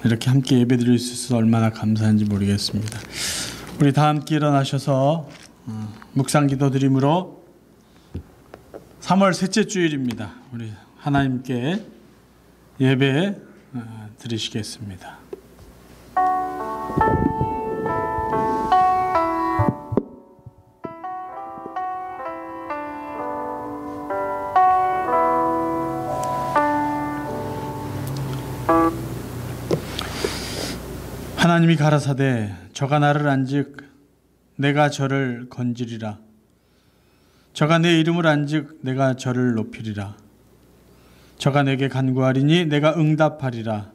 이렇게 함께 예배드릴 수 있어서 얼마나 감사한지 모르겠습니다. 우리 다 함께 일어나셔서 묵상 기도드림으로 3월 셋째 주일입니다. 우리 하나님께 예배 드리시겠습니다. 하나님이 가라사대 저가 나를 안즉 내가 저를 건지리라. 저가 내 이름을 안즉 내가 저를 높이리라. 저가 내게 간구하리니 내가 응답하리라.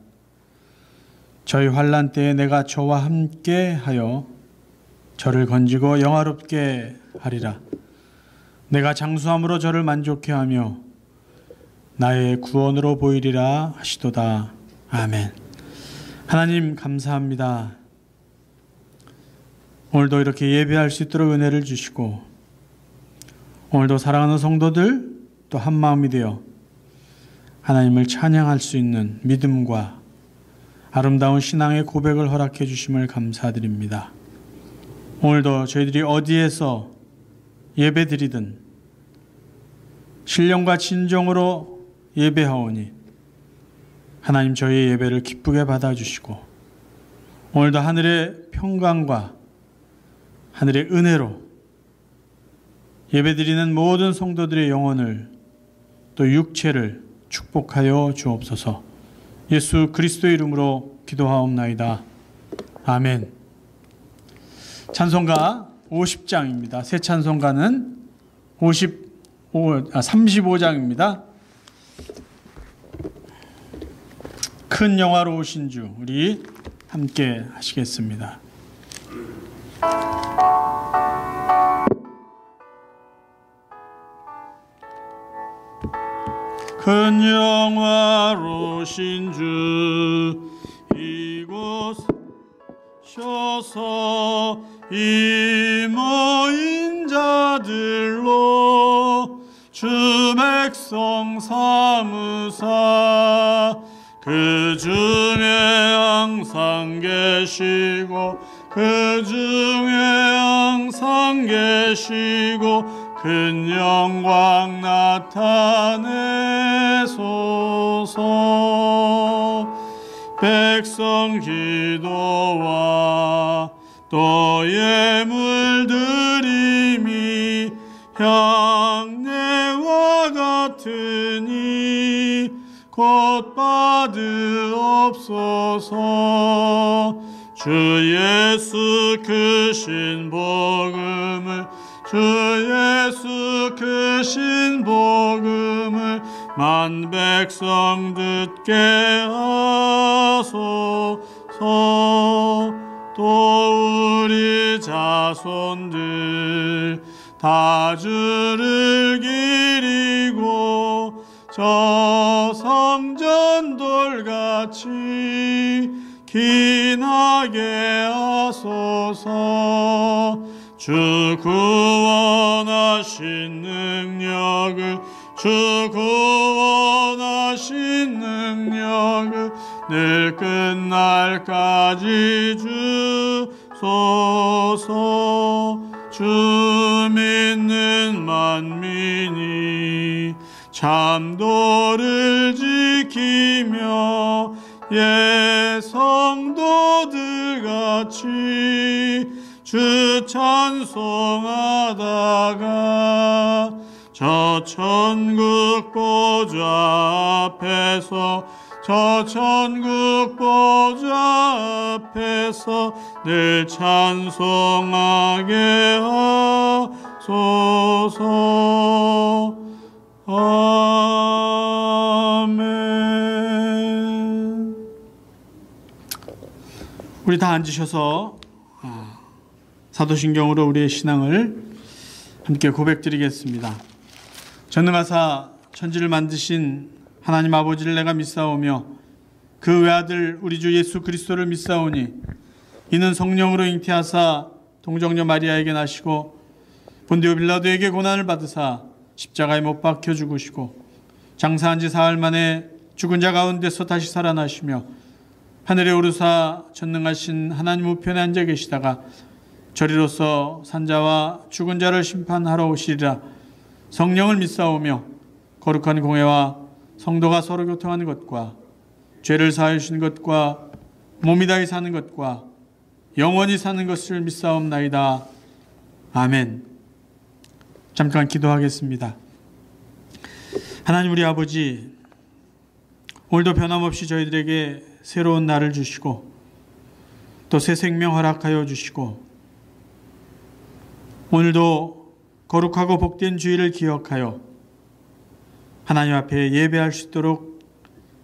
저희 환난 때에 내가 저와 함께 하여 저를 건지고 영화롭게 하리라. 내가 장수함으로 저를 만족해 하며 나의 구원으로 보이리라 하시도다. 아멘. 하나님 감사합니다. 오늘도 이렇게 예배할 수 있도록 은혜를 주시고 오늘도 사랑하는 성도들 또 한마음이 되어 하나님을 찬양할 수 있는 믿음과 아름다운 신앙의 고백을 허락해 주심을 감사드립니다. 오늘도 저희들이 어디에서 예배드리든 신령과 진정으로 예배하오니 하나님 저희의 예배를 기쁘게 받아주시고 오늘도 하늘의 평강과 하늘의 은혜로 예배드리는 모든 성도들의 영혼을 또 육체를 축복하여 주옵소서. 예수 그리스도의 이름으로 기도하옵나이다. 아멘. 찬송가 50장입니다. 새 찬송가는 35장입니다. 큰 영화로우신 주 우리 함께 하시겠습니다. 큰 영화로우신 주 이곳 셔서 이 모인 자들로 주 백성 삼으사 그 중에 항상 계시고 그 중에 항상 계시고 큰 영광 나타내소서. 백성 기도와 또 예물 드림이 향내와 같으니 곧 받으옵소서. 주 예수 크신 복음을 주 예수 크신 복음을 만 백성 듣게 하소서. 또 우리 자손들 다 주를 기리고 저 성전 돌같이 기나게 하소서. 주 구원하신 능력을 주 구원하신 능력을 늘 끝날까지 주소서. 주 믿는 만민이 참도를 지키며 예 성도들 같이 주 찬송하다가 저 천국 보좌 앞에서 저 천국 보좌 앞에서 늘 찬송하게 하소서. 아멘. 우리 다 앉으셔서 사도신경으로 우리의 신앙을 함께 고백드리겠습니다. 전능하사 천지를 만드신 하나님 아버지를 내가 믿사오며 그 외아들 우리 주 예수 그리스도를 믿사오니 이는 성령으로 잉태하사 동정녀 마리아에게 나시고 본디오 빌라도에게 고난을 받으사 십자가에 못 박혀 죽으시고 장사한 지 사흘 만에 죽은 자 가운데서 다시 살아나시며 하늘에 오르사 전능하신 하나님 우편에 앉아 계시다가 저리로서 산자와 죽은 자를 심판하러 오시리라. 성령을 믿사오며 거룩한 공회와 성도가 서로 교통하는 것과 죄를 사하여 주신 것과 몸이 다히 사는 것과 영원히 사는 것을 믿사옵나이다. 아멘. 잠깐 기도하겠습니다. 하나님 우리 아버지, 오늘도 변함없이 저희들에게 새로운 날을 주시고 또 새 생명 허락하여 주시고 오늘도 거룩하고 복된 주일을 기억하여 하나님 앞에 예배할 수 있도록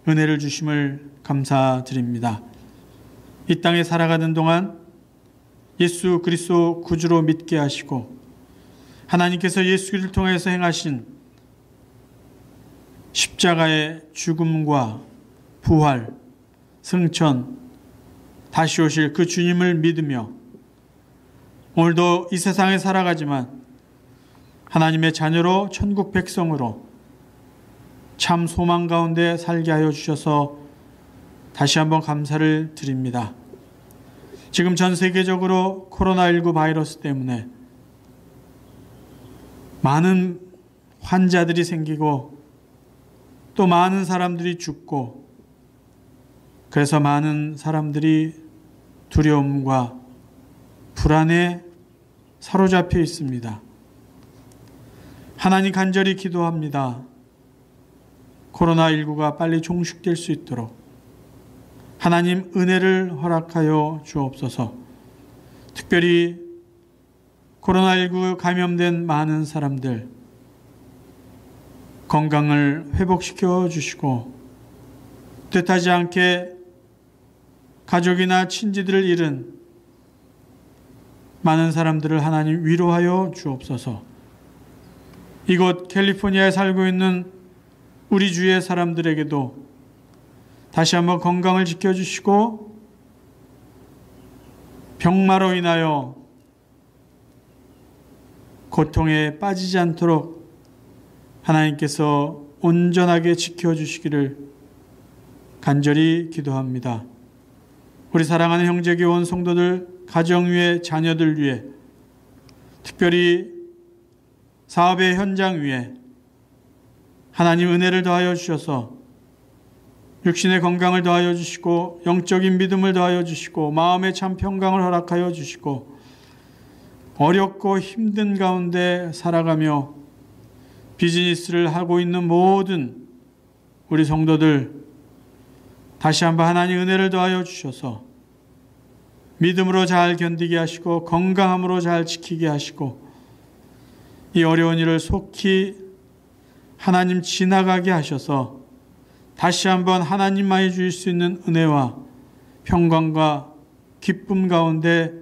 은혜를 주심을 감사드립니다. 이 땅에 살아가는 동안 예수 그리스도 구주로 믿게 하시고 하나님께서 예수를 통해서 행하신 십자가의 죽음과 부활, 승천, 다시 오실 그 주님을 믿으며 오늘도 이 세상에 살아가지만 하나님의 자녀로 천국 백성으로 참 소망 가운데 살게 하여 주셔서 다시 한번 감사를 드립니다. 지금 전 세계적으로 코로나19 바이러스 때문에 많은 환자들이 생기고 또 많은 사람들이 죽고 그래서 많은 사람들이 두려움과 불안에 사로잡혀 있습니다. 하나님 간절히 기도합니다. 코로나19가 빨리 종식될 수 있도록 하나님 은혜를 허락하여 주옵소서. 특별히 코로나19 감염된 많은 사람들 건강을 회복시켜 주시고 뜻하지 않게 가족이나 친지들을 잃은 많은 사람들을 하나님 위로하여 주옵소서. 이곳 캘리포니아에 살고 있는 우리 주위의 사람들에게도 다시 한번 건강을 지켜주시고 병마로 인하여 고통에 빠지지 않도록 하나님께서 온전하게 지켜주시기를 간절히 기도합니다. 우리 사랑하는 형제교원 성도들, 가정 위에 자녀들 위에 특별히 사업의 현장 위에 하나님 은혜를 더하여 주셔서 육신의 건강을 더하여 주시고 영적인 믿음을 더하여 주시고 마음의 참 평강을 허락하여 주시고 어렵고 힘든 가운데 살아가며 비즈니스를 하고 있는 모든 우리 성도들 다시 한번 하나님 은혜를 더하여 주셔서 믿음으로 잘 견디게 하시고 건강함으로 잘 지키게 하시고 이 어려운 일을 속히 하나님 지나가게 하셔서 다시 한번 하나님만이 주실 수 있는 은혜와 평강과 기쁨 가운데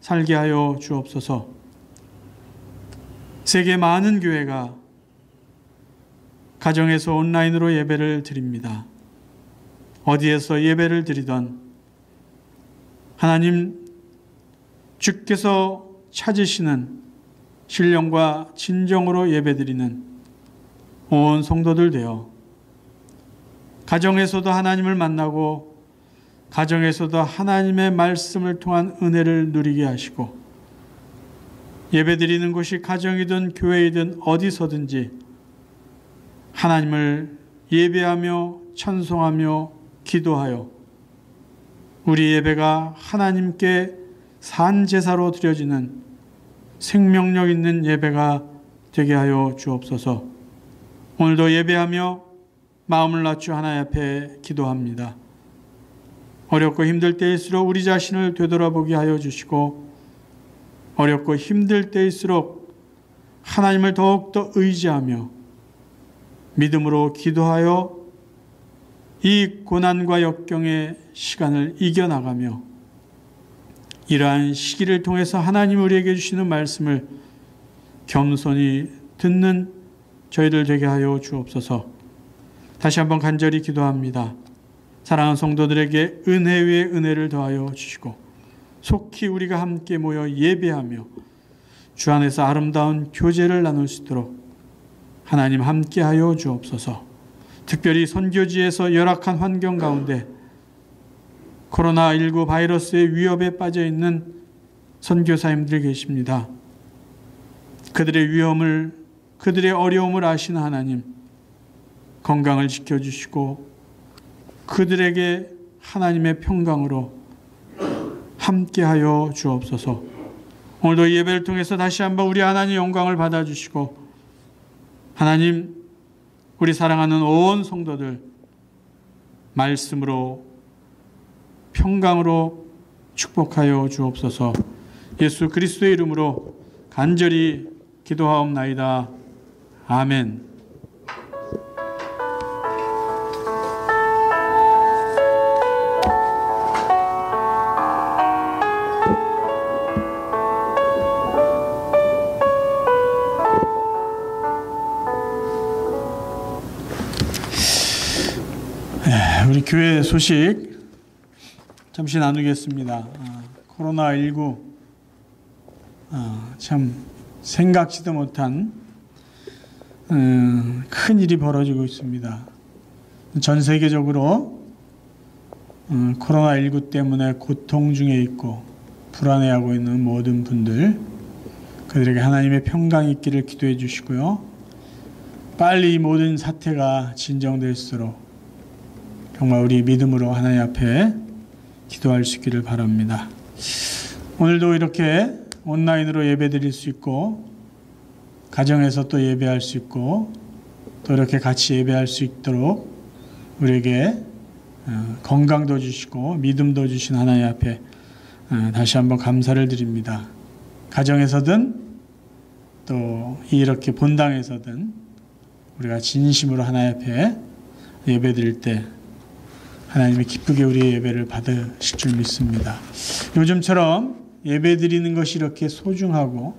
살게 하여 주옵소서. 세계 많은 교회가 가정에서 온라인으로 예배를 드립니다. 어디에서 예배를 드리던 하나님 주께서 찾으시는 신령과 진정으로 예배드리는 온 성도들 되어 가정에서도 하나님을 만나고 가정에서도 하나님의 말씀을 통한 은혜를 누리게 하시고 예배드리는 곳이 가정이든 교회이든 어디서든지 하나님을 예배하며 찬송하며 기도하여 우리 예배가 하나님께 산 제사로 드려지는 생명력 있는 예배가 되게 하여 주옵소서. 오늘도 예배하며 마음을 낮추어 하나님 앞에 기도합니다. 어렵고 힘들 때일수록 우리 자신을 되돌아보게 하여 주시고 어렵고 힘들 때일수록 하나님을 더욱더 의지하며 믿음으로 기도하여 이 고난과 역경의 시간을 이겨나가며 이러한 시기를 통해서 하나님 우리에게 주시는 말씀을 겸손히 듣는 저희들 되게 하여 주옵소서. 다시 한번 간절히 기도합니다. 사랑하는 성도들에게 은혜 위에 은혜를 더하여 주시고 속히 우리가 함께 모여 예배하며 주 안에서 아름다운 교제를 나눌 수 있도록 하나님 함께하여 주옵소서. 특별히 선교지에서 열악한 환경 가운데 코로나19 바이러스의 위협에 빠져 있는 선교사님들이 계십니다. 그들의 위험을, 그들의 어려움을 아시는 하나님, 건강을 지켜주시고 그들에게 하나님의 평강으로 함께하여 주옵소서. 오늘도 이 예배를 통해서 다시 한번 우리 하나님 영광을 받아주시고, 하나님, 우리 사랑하는 온 성도들 말씀으로 평강으로 축복하여 주옵소서. 예수 그리스도의 이름으로 간절히 기도하옵나이다. 아멘. 우리 교회 소식 잠시 나누겠습니다. 코로나19 참 생각지도 못한 큰 일이 벌어지고 있습니다. 전 세계적으로 코로나19 때문에 고통 중에 있고 불안해하고 있는 모든 분들, 그들에게 하나님의 평강이 있기를 기도해 주시고요. 빨리 이 모든 사태가 진정될수록 정말 우리 믿음으로 하나님 앞에 기도할 수 있기를 바랍니다. 오늘도 이렇게 온라인으로 예배 드릴 수 있고, 가정에서 또 예배할 수 있고, 또 이렇게 같이 예배할 수 있도록 우리에게 건강도 주시고 믿음도 주신 하나님 앞에 다시 한번 감사를 드립니다. 가정에서든 또 이렇게 본당에서든 우리가 진심으로 하나님 앞에 예배 드릴 때 하나님이 기쁘게 우리의 예배를 받으실 줄 믿습니다. 요즘처럼 예배 드리는 것이 이렇게 소중하고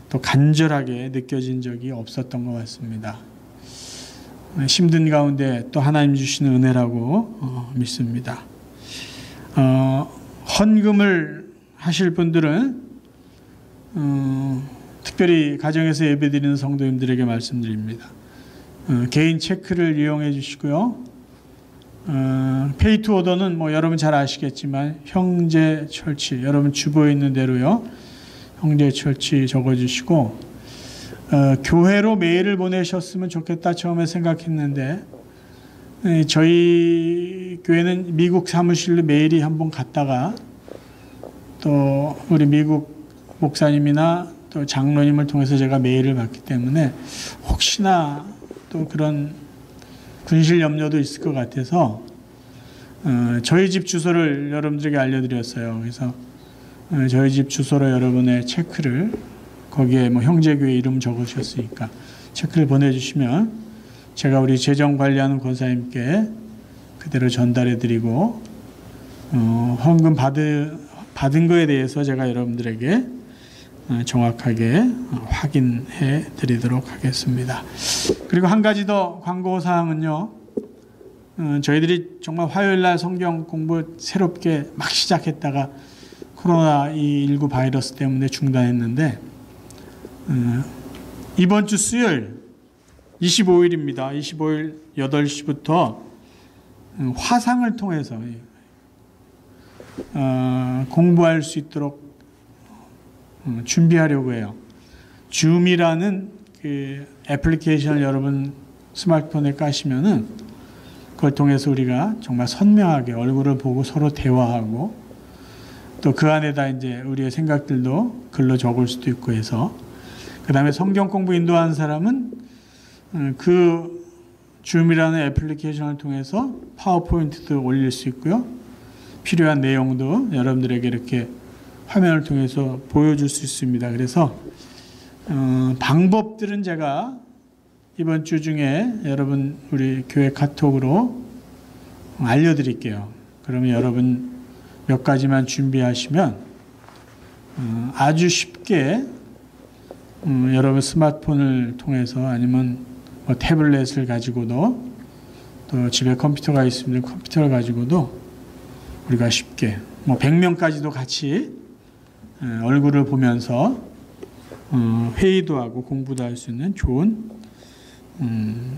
또 간절하게 느껴진 적이 없었던 것 같습니다. 힘든 가운데 또 하나님 주시는 은혜라고 믿습니다. 헌금을 하실 분들은 특별히 가정에서 예배 드리는 성도님들에게 말씀드립니다. 개인 체크를 이용해 주시고요. 페이 투 오더는 뭐 여러분 잘 아시겠지만 형제 철치, 여러분 주보에 있는 대로요, 형제 철치 적어주시고, 교회로 메일을 보내셨으면 좋겠다 처음에 생각했는데, 저희 교회는 미국 사무실로 메일이 한번 갔다가 또 우리 미국 목사님이나 또 장로님을 통해서 제가 메일을 받기 때문에 혹시나 또 그런 분실 염려도 있을 것 같아서 저희 집 주소를 여러분들에게 알려드렸어요. 그래서 저희 집 주소로 여러분의 체크를, 거기에 뭐 형제교회 이름 적으셨으니까 체크를 보내주시면 제가 우리 재정 관리하는 권사님께 그대로 전달해드리고, 헌금 받은 거에 대해서 제가 여러분들에게 정확하게 확인해 드리도록 하겠습니다. 그리고 한 가지 더 광고사항은요, 저희들이 정말 화요일날 성경 공부 새롭게 막 시작했다가 코로나19 바이러스 때문에 중단했는데, 이번 주 수요일 25일입니다. 25일 8시부터 화상을 통해서 공부할 수 있도록 준비하려고 해요. 줌이라는 그 애플리케이션을 여러분 스마트폰에 까시면은 그걸 통해서 우리가 정말 선명하게 얼굴을 보고 서로 대화하고, 또 그 안에다 이제 우리의 생각들도 글로 적을 수도 있고 해서, 그 다음에 성경 공부 인도하는 사람은 그 줌이라는 애플리케이션을 통해서 파워포인트도 올릴 수 있고요. 필요한 내용도 여러분들에게 이렇게 화면을 통해서 보여줄 수 있습니다. 그래서 방법들은 제가 이번 주 중에 여러분 우리 교회 카톡으로 알려드릴게요. 그러면 여러분 몇 가지만 준비하시면 아주 쉽게 여러분 스마트폰을 통해서, 아니면 뭐 태블릿을 가지고도, 또 집에 컴퓨터가 있으면 컴퓨터를 가지고도 우리가 쉽게 뭐 100명까지도 같이 얼굴을 보면서 회의도 하고 공부도 할 수 있는 좋은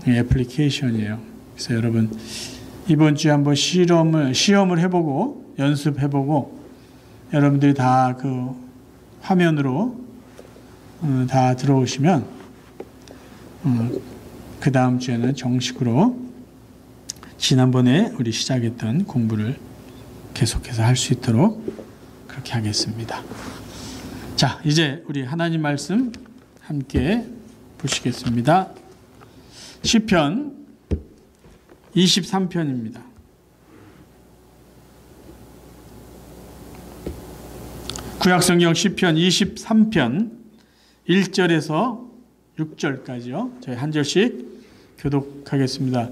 애플리케이션이에요. 그래서 여러분 이번 주에 한번 시험을 해보고 연습해보고 여러분들이 다 그 화면으로 다 들어오시면 그 다음 주에는 정식으로 지난번에 우리 시작했던 공부를 계속해서 할 수 있도록 그렇게 하겠습니다. 자, 이제 우리 하나님 말씀 함께 보시겠습니다. 시편 23편입니다. 구약성경 시편 23편 1절에서 6절까지요. 저희 한 절씩 교독하겠습니다.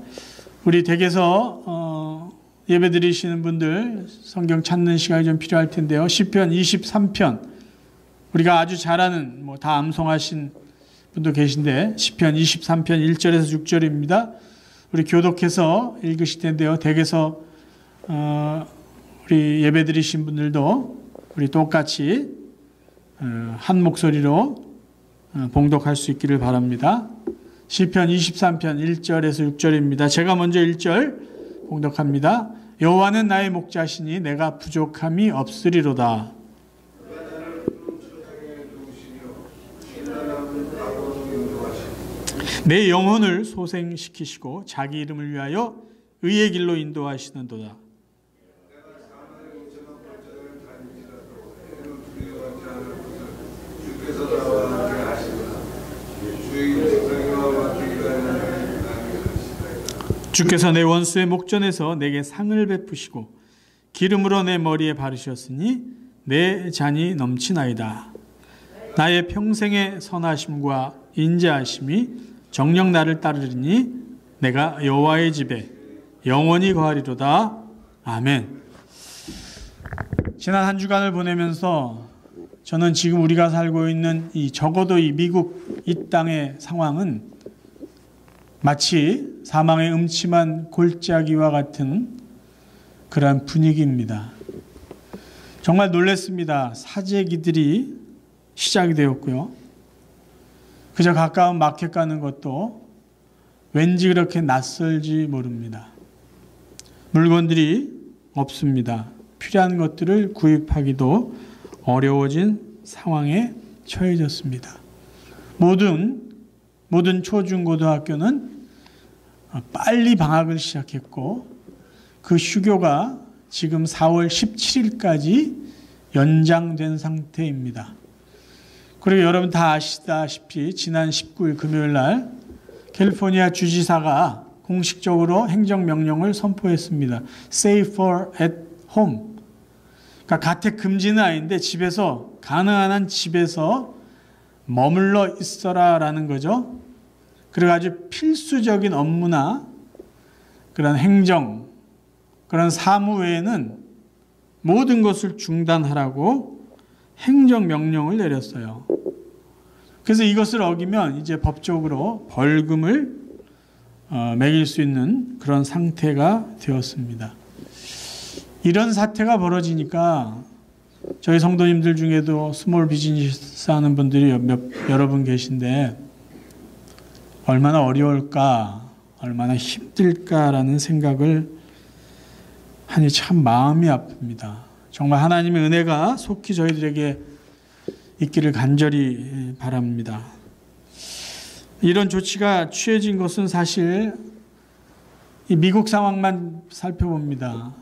우리 댁에서 예배 드리시는 분들 성경 찾는 시간이 좀 필요할 텐데요. 시편 23편 우리가 아주 잘 아는 다 암송하신 분도 계신데 시편 23편 1절에서 6절입니다. 우리 교독해서 읽으실 텐데요. 댁에서 우리 예배 드리신 분들도 우리 똑같이 한 목소리로 봉독할 수 있기를 바랍니다. 시편 23편 1절에서 6절입니다. 제가 먼저 1절 봉독합니다. 여호와는 나의 목자시니 내가 부족함이 없으리로다. 내 영혼을 소생시키시고 자기 이름을 위하여 의의 길로 인도하시는도다. 주께서 내 원수의 목전에서 내게 상을 베푸시고 기름으로 내 머리에 바르셨으니 내 잔이 넘치나이다. 나의 평생의 선하심과 인자하심이 정녕 나를 따르리니 내가 여호와의 집에 영원히 거하리로다. 아멘. 지난 한 주간을 보내면서 저는 지금 우리가 살고 있는 적어도 이 미국 이 땅의 상황은 마치 사망의 음침한 골짜기와 같은 그러한 분위기입니다. 정말 놀랐습니다. 사재기들이 시작이 되었고요. 그저 가까운 마켓 가는 것도 왠지 그렇게 낯설지 모릅니다. 물건들이 없습니다. 필요한 것들을 구입하기도 어려워진 상황에 처해졌습니다. 모든 초중고등학교는 빨리 방학을 시작했고 그 휴교가 지금 4월 17일까지 연장된 상태입니다. 그리고 여러분 다 아시다시피 지난 19일 금요일 날 캘리포니아 주지사가 공식적으로 행정명령을 선포했습니다. Safer at home. 그러니까 가택 금지는 아닌데 가능한 한 집에서 머물러 있어라라는 거죠. 그리고 아주 필수적인 업무나 그런 행정, 그런 사무 외에는 모든 것을 중단하라고 행정명령을 내렸어요. 그래서 이것을 어기면 이제 법적으로 벌금을 매길 수 있는 그런 상태가 되었습니다. 이런 사태가 벌어지니까 저희 성도님들 중에도 스몰 비즈니스 하는 분들이 여러 분 계신데 얼마나 어려울까, 얼마나 힘들까라는 생각을 하니 참 마음이 아픕니다. 정말 하나님의 은혜가 속히 저희들에게 있기를 간절히 바랍니다. 이런 조치가 취해진 것은 사실 이 미국 상황만 살펴봅니다.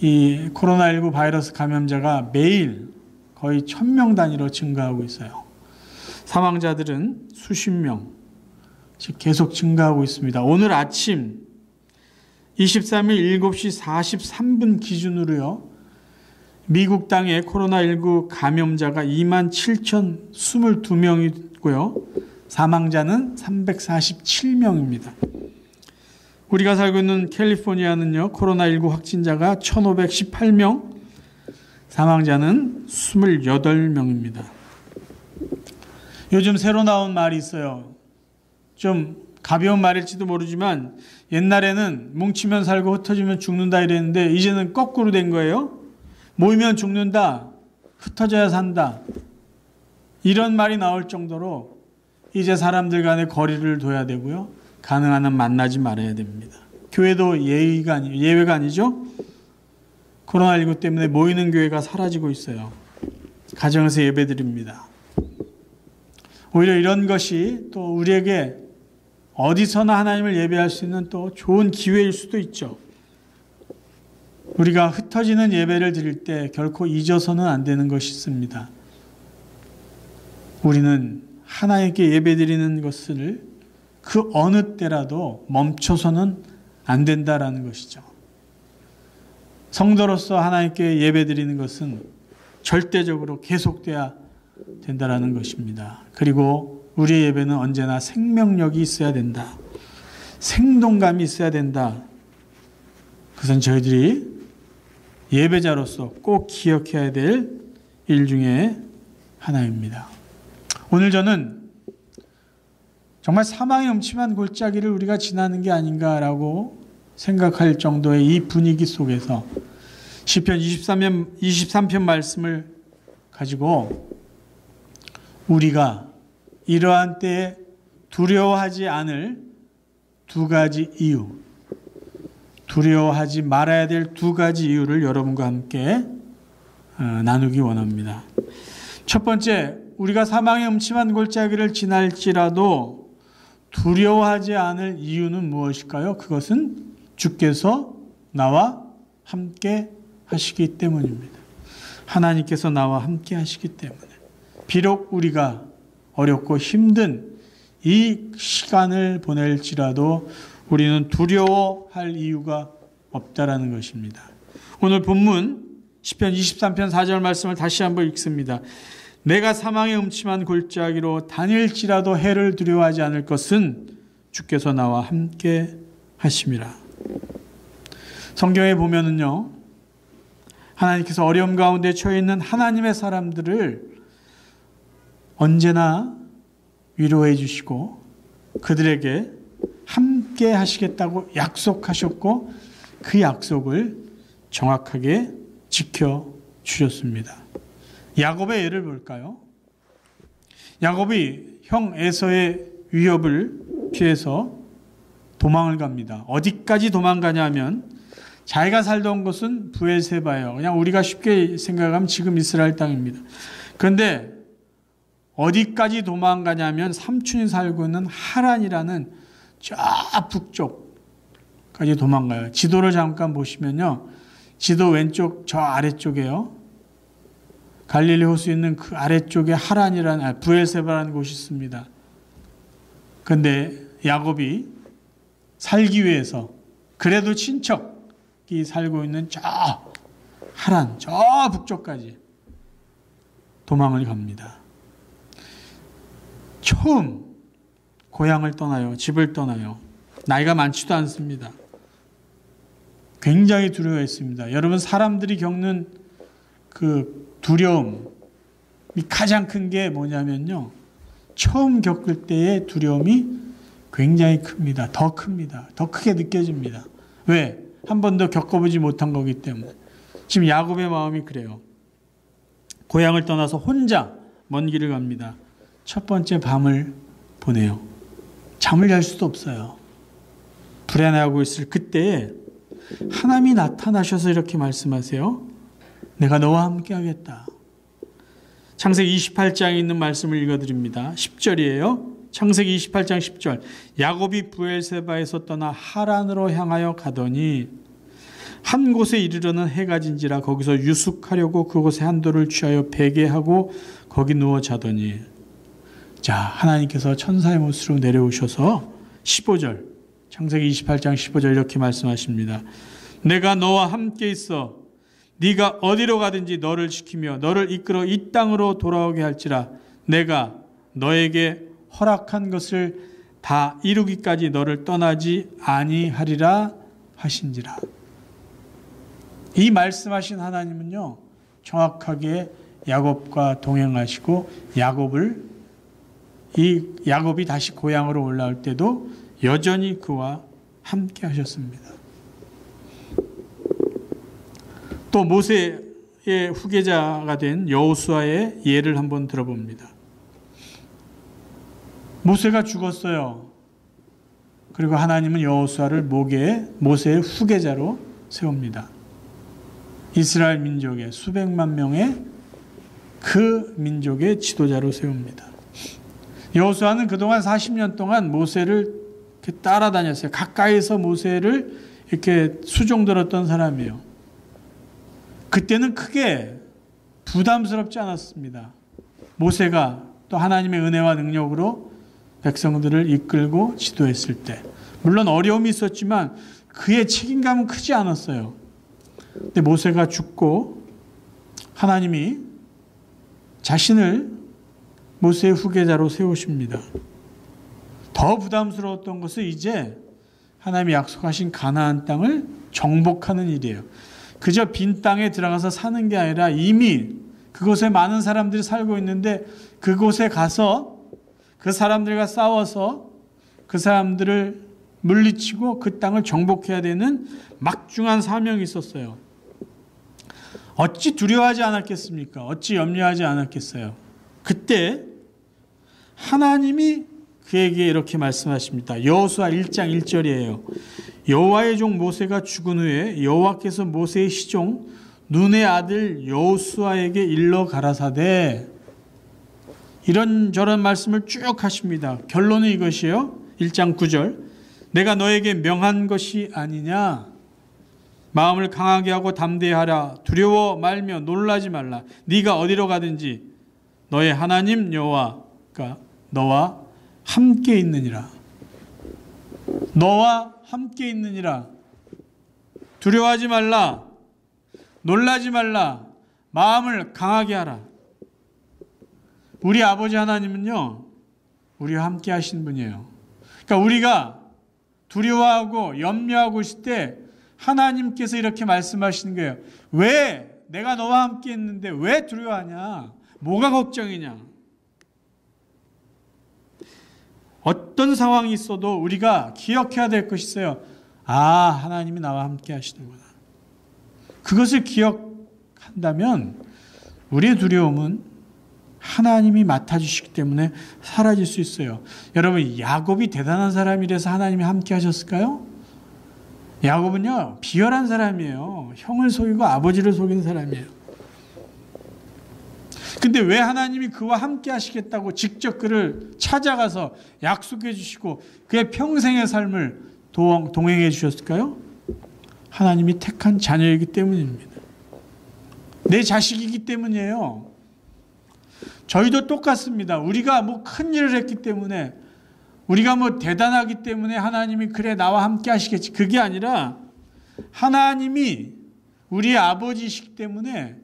이 코로나19 바이러스 감염자가 매일 거의 1000명 단위로 증가하고 있어요. 사망자들은 수십 명, 즉 계속 증가하고 있습니다. 오늘 아침 23일 7시 43분 기준으로요. 미국 땅에 코로나19 감염자가 27,022명이고요. 사망자는 347명입니다. 우리가 살고 있는 캘리포니아는요. 코로나19 확진자가 1,518명, 사망자는 28명입니다. 요즘 새로 나온 말이 있어요. 좀 가벼운 말일지도 모르지만 옛날에는 뭉치면 살고 흩어지면 죽는다 이랬는데 이제는 거꾸로 된 거예요. 모이면 죽는다, 흩어져야 산다. 이런 말이 나올 정도로 이제 사람들 간에 거리를 둬야 되고요. 가능한 한 만나지 말아야 됩니다. 교회도 예외가 아니죠. 코로나19 때문에 모이는 교회가 사라지고 있어요. 가정에서 예배드립니다. 오히려 이런 것이 또 우리에게 어디서나 하나님을 예배할 수 있는 또 좋은 기회일 수도 있죠. 우리가 흩어지는 예배를 드릴 때 결코 잊어서는 안 되는 것이 있습니다. 우리는 하나님께 예배드리는 것을 그 어느 때라도 멈춰서는 안 된다라는 것이죠. 성도로서 하나님께 예배드리는 것은 절대적으로 계속돼야 된다라는 것입니다. 그리고 우리의 예배는 언제나 생명력이 있어야 된다. 생동감이 있어야 된다. 그것은 저희들이 예배자로서 꼭 기억해야 될 일 중에 하나입니다. 오늘 저는 정말 사망의 음침한 골짜기를 우리가 지나는 게 아닌가라고 생각할 정도의 이 분위기 속에서 시편 23편 말씀을 가지고 우리가 이러한 때에 두려워하지 않을 두 가지 이유, 두려워하지 말아야 될 두 가지 이유를 여러분과 함께 나누기 원합니다. 첫 번째, 우리가 사망의 음침한 골짜기를 지날지라도 두려워하지 않을 이유는 무엇일까요? 그것은 주께서 나와 함께 하시기 때문입니다. 하나님께서 나와 함께 하시기 때문에 비록 우리가 어렵고 힘든 이 시간을 보낼지라도 우리는 두려워할 이유가 없다라는 것입니다. 오늘 본문 시편 23편 4절 말씀을 다시 한번 읽습니다. 내가 사망의 음침한 골짜기로 다닐지라도 해를 두려워하지 않을 것은 주께서 나와 함께 하심이라. 성경에 보면은요, 하나님께서 어려움 가운데 처해 있는 하나님의 사람들을 언제나 위로해 주시고 그들에게 함께 하시겠다고 약속하셨고 그 약속을 정확하게 지켜주셨습니다. 야곱의 예를 볼까요? 야곱이 형 에서의 위협을 피해서 도망을 갑니다. 어디까지 도망가냐면 자기가 살던 곳은 브엘세바예요. 그냥 우리가 쉽게 생각하면 지금 이스라엘 땅입니다. 그런데 어디까지 도망가냐면 삼촌이 살고 있는 하란이라는 저 북쪽까지 도망가요. 지도를 잠깐 보시면요. 지도 왼쪽 저 아래쪽에요. 갈릴리 호수 있는 그 아래쪽에 하란이라는 브엘세바라는 곳이 있습니다. 그런데 야곱이 살기 위해서 그래도 친척이 살고 있는 저 하란, 저 북쪽까지 도망을 갑니다. 처음 고향을 떠나요. 집을 떠나요. 나이가 많지도 않습니다. 굉장히 두려워했습니다. 여러분, 사람들이 겪는 그 두려움이 가장 큰 게 뭐냐면요. 처음 겪을 때의 두려움이 굉장히 큽니다. 더 큽니다. 더 크게 느껴집니다. 왜? 한 번도 겪어보지 못한 거기 때문에. 지금 야곱의 마음이 그래요. 고향을 떠나서 혼자 먼 길을 갑니다. 첫 번째 밤을 보내요. 잠을 잘 수도 없어요. 불안해하고 있을 그때에 하나님이 나타나셔서 이렇게 말씀하세요. 내가 너와 함께 하겠다. 창세기 28장에 있는 말씀을 읽어드립니다. 10절이에요. 창세기 28장 10절. 야곱이 브엘세바에서 떠나 하란으로 향하여 가더니 한 곳에 이르러는 해가 진지라 거기서 유숙하려고 그곳에 한도를 취하여 베개하고 거기 누워 자더니 자, 하나님께서 천사의 모습으로 내려오셔서 15절, 창세기 28장 15절 이렇게 말씀하십니다. 내가 너와 함께 있어 네가 어디로 가든지 너를 지키며 너를 이끌어 이 땅으로 돌아오게 할지라 내가 너에게 허락한 것을 다 이루기까지 너를 떠나지 아니하리라 하신지라. 이 말씀하신 하나님은요, 정확하게 야곱과 동행하시고 야곱이 다시 고향으로 올라올 때도 여전히 그와 함께 하셨습니다. 또 모세의 후계자가 된 여호수아의 예를 한번 들어봅니다. 모세가 죽었어요. 그리고 하나님은 여호수아를 모세의 후계자로 세웁니다. 이스라엘 민족의 수백만 명의 그 민족의 지도자로 세웁니다. 여호수아는 그동안 40년 동안 모세를 이렇게 따라다녔어요. 가까이서 모세를 이렇게 수종들었던 사람이에요. 그때는 크게 부담스럽지 않았습니다. 모세가 또 하나님의 은혜와 능력으로 백성들을 이끌고 지도했을 때, 물론 어려움이 있었지만 그의 책임감은 크지 않았어요. 근데 모세가 죽고 하나님이 자신을 모세의 후계자로 세우십니다. 더 부담스러웠던 것은 이제 하나님이 약속하신 가나안 땅을 정복하는 일이에요. 그저 빈 땅에 들어가서 사는 게 아니라 이미 그곳에 많은 사람들이 살고 있는데 그곳에 가서 그 사람들과 싸워서 그 사람들을 물리치고 그 땅을 정복해야 되는 막중한 사명이 있었어요. 어찌 두려워하지 않았겠습니까? 어찌 염려하지 않았겠어요? 그때 하나님이 그에게 이렇게 말씀하십니다. 여호수아 1장 1절이에요. 여호와의 종 모세가 죽은 후에 여호와께서 모세의 시종 눈의 아들 여호수아에게 일러 가라사대, 이런저런 말씀을 쭉 하십니다. 결론은 이것이에요. 1장 9절. 내가 너에게 명한 것이 아니냐. 마음을 강하게 하고 담대하라. 두려워 말며 놀라지 말라. 네가 어디로 가든지 너의 하나님 여호와가 너와 함께 있느니라. 너와 함께 있느니라. 두려워하지 말라. 놀라지 말라. 마음을 강하게 하라. 우리 아버지 하나님은요, 우리와 함께 하신 분이에요. 그러니까 우리가 두려워하고 염려하고 있을 때 하나님께서 이렇게 말씀하시는 거예요. 왜 내가 너와 함께 있는데 왜 두려워하냐? 뭐가 걱정이냐? 어떤 상황이 있어도 우리가 기억해야 될 것이 있어요. 아, 하나님이 나와 함께 하시는구나. 그것을 기억한다면 우리의 두려움은 하나님이 맡아주시기 때문에 사라질 수 있어요. 여러분, 야곱이 대단한 사람이라서 하나님이 함께 하셨을까요? 야곱은요, 비열한 사람이에요. 형을 속이고 아버지를 속인 사람이에요. 근데 왜 하나님이 그와 함께 하시겠다고 직접 그를 찾아가서 약속해 주시고 그의 평생의 삶을 동행해 주셨을까요? 하나님이 택한 자녀이기 때문입니다. 내 자식이기 때문이에요. 저희도 똑같습니다. 우리가 뭐 큰 일을 했기 때문에, 우리가 뭐 대단하기 때문에 하나님이 그래 나와 함께 하시겠지. 그게 아니라 하나님이 우리의 아버지이시기 때문에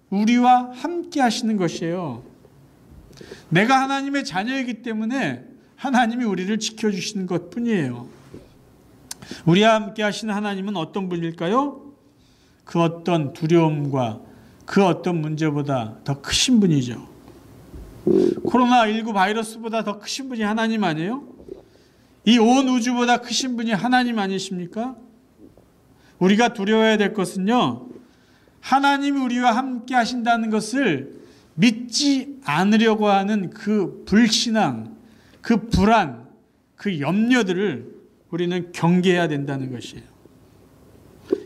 우리와 함께 하시는 것이에요. 내가 하나님의 자녀이기 때문에 하나님이 우리를 지켜주시는 것뿐이에요. 우리와 함께 하시는 하나님은 어떤 분일까요? 그 어떤 두려움과 그 어떤 문제보다 더 크신 분이죠. 코로나19 바이러스보다 더 크신 분이 하나님 아니에요? 이 온 우주보다 크신 분이 하나님 아니십니까? 우리가 두려워해야 될 것은요, 하나님이 우리와 함께 하신다는 것을 믿지 않으려고 하는 그 불신앙, 그 불안, 그 염려들을 우리는 경계해야 된다는 것이에요.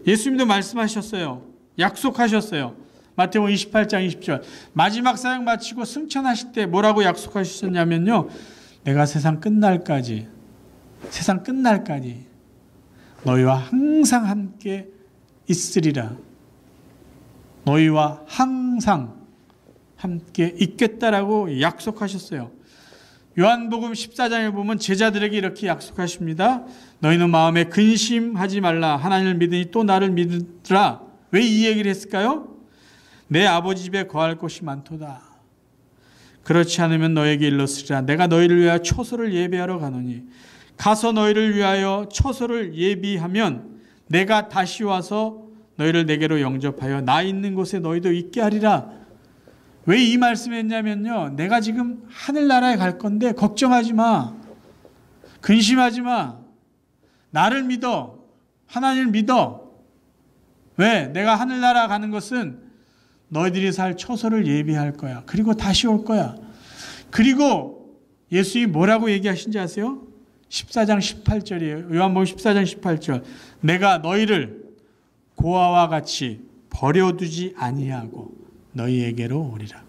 예수님도 말씀하셨어요. 약속하셨어요. 마태복음 28장 20절. 마지막 사역 마치고 승천하실 때 뭐라고 약속하셨냐면요, 내가 세상 끝날까지 너희와 항상 함께 있으리라. 너희와 항상 함께 있겠다라고 약속하셨어요. 요한복음 14장에 보면 제자들에게 이렇게 약속하십니다. 너희는 마음에 근심하지 말라. 하나님을 믿으니 또 나를 믿으라. 왜 이 얘기를 했을까요? 내 아버지 집에 거할 곳이 많도다. 그렇지 않으면 너에게 일렀으리라. 내가 너희를 위하여 초소를 예비하러 가노니 가서 너희를 위하여 초소를 예비하면 내가 다시 와서 너희를 내게로 영접하여 나 있는 곳에 너희도 있게 하리라. 왜 이 말씀을 했냐면요, 내가 지금 하늘나라에 갈 건데 걱정하지 마. 근심하지 마. 나를 믿어. 하나님을 믿어. 왜? 내가 하늘나라 가는 것은 너희들이 살 초소를 예비할 거야. 그리고 다시 올 거야. 그리고 예수님이 뭐라고 얘기하신지 아세요? 14장 18절이에요. 요한복음 14장 18절. 내가 너희를 고아와 같이 버려두지 아니하고 너희에게로 오리라.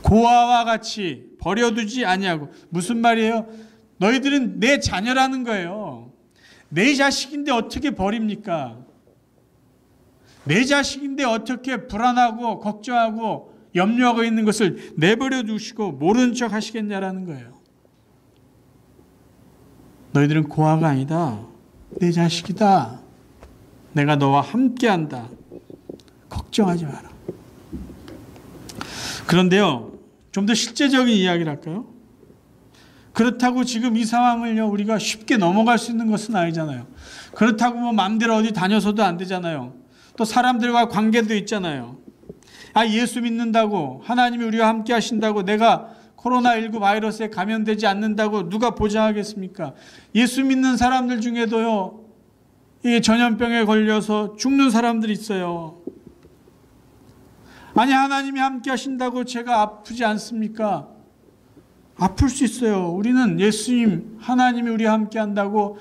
고아와 같이 버려두지 아니하고. 무슨 말이에요? 너희들은 내 자녀라는 거예요. 내 자식인데 어떻게 버립니까? 내 자식인데 어떻게 불안하고 걱정하고 염려하고 있는 것을 내버려 두시고 모르는 척 하시겠냐라는 거예요. 너희들은 고아가 아니다. 내 자식이다. 내가 너와 함께한다. 걱정하지 마라. 그런데요, 좀 더 실제적인 이야기를 할까요? 그렇다고 지금 이 상황을요, 우리가 쉽게 넘어갈 수 있는 것은 아니잖아요. 그렇다고 뭐 마음대로 어디 다녀서도 안 되잖아요. 또 사람들과 관계도 있잖아요. 예수 믿는다고, 하나님이 우리와 함께 하신다고 내가 코로나19 바이러스에 감염되지 않는다고 누가 보장하겠습니까? 예수 믿는 사람들 중에도요, 이 전염병에 걸려서 죽는 사람들이 있어요. 하나님이 함께 하신다고 제가 아프지 않습니까? 아플 수 있어요. 우리는 예수님, 하나님이 우리와 함께 한다고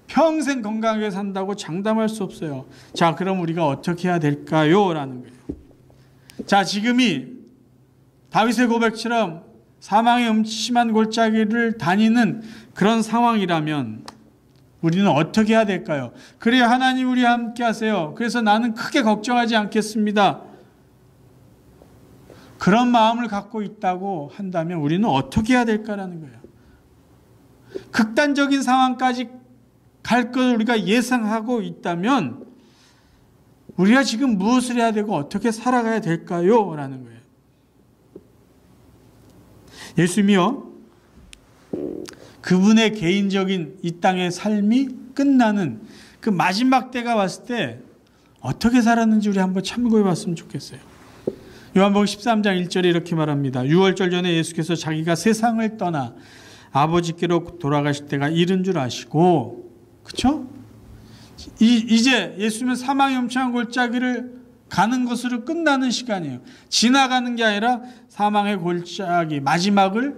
평생 건강하게 산다고 장담할 수 없어요. 자, 그럼 우리가 어떻게 해야 될까요? 라는 거예요. 자, 지금이 다윗의 고백처럼 사망의 음침한 골짜기를 다니는 그런 상황이라면 우리는 어떻게 해야 될까요? 그래야 하나님 우리와 함께 하세요. 그래서 나는 크게 걱정하지 않겠습니다. 그런 마음을 갖고 있다고 한다면 우리는 어떻게 해야 될까라는 거예요. 극단적인 상황까지 갈 것을 우리가 예상하고 있다면 우리가 지금 무엇을 해야 되고 어떻게 살아가야 될까요? 라는 거예요. 예수님이요, 그분의 개인적인 이 땅의 삶이 끝나는 그 마지막 때가 왔을 때 어떻게 살았는지 우리 한번 참고해 봤으면 좋겠어요. 요한복음 13장 1절에 이렇게 말합니다. 유월절 전에 예수께서 자기가 세상을 떠나 아버지께로 돌아가실 때가 이른 줄 아시고, 그렇죠? 이제 예수님은 사망의 음침한 골짜기를 가는 것으로 끝나는 시간이에요. 지나가는 게 아니라 사망의 골짜기 마지막을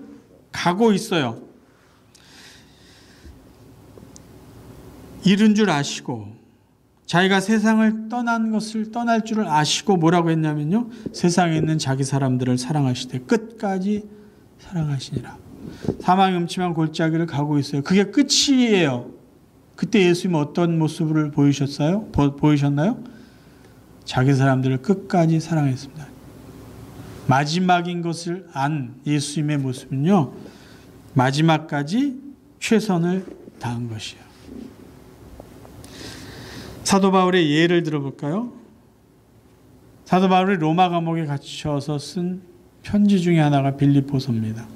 가고 있어요. 이른 줄 아시고, 자기가 세상을 떠날 줄을 아시고 뭐라고 했냐면요, 세상에 있는 자기 사람들을 사랑하시되 끝까지 사랑하시니라. 사망의 음침한 골짜기를 가고 있어요. 그게 끝이에요. 그때 예수님은 어떤 모습을 보이셨나요? 자기 사람들을 끝까지 사랑했습니다. 마지막인 것을 안 예수님의 모습은요, 마지막까지 최선을 다한 것이에요. 사도 바울의 예를 들어볼까요? 사도 바울이 로마 감옥에 갇혀서 쓴 편지 중에 하나가 빌립보서입니다.